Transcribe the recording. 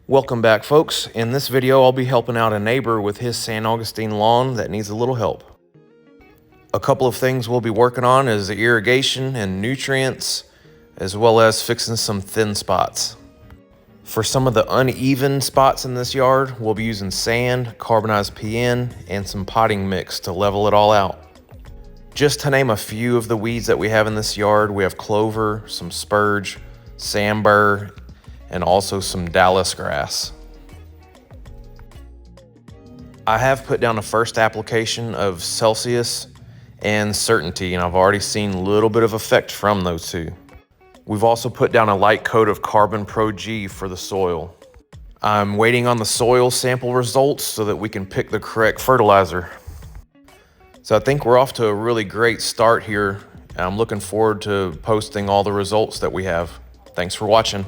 Welcome back, folks. In this video, I'll be helping out a neighbor with his San Augustine lawn that needs a little help. A couple of things we'll be working on is the irrigation and nutrients, as well as fixing some thin spots. For some of the uneven spots in this yard, we'll be using sand, carbonized PN, and some potting mix to level it all out. Just to name a few of the weeds that we have in this yard, we have clover, some spurge, sandbur, and also some Dallas grass. I have put down a first application of Celsius and Certainty, and I've already seen a little bit of effect from those two. We've also put down a light coat of Carbon Pro G for the soil. I'm waiting on the soil sample results so that we can pick the correct fertilizer. So I think we're off to a really great start here, and I'm looking forward to posting all the results that we have. Thanks for watching.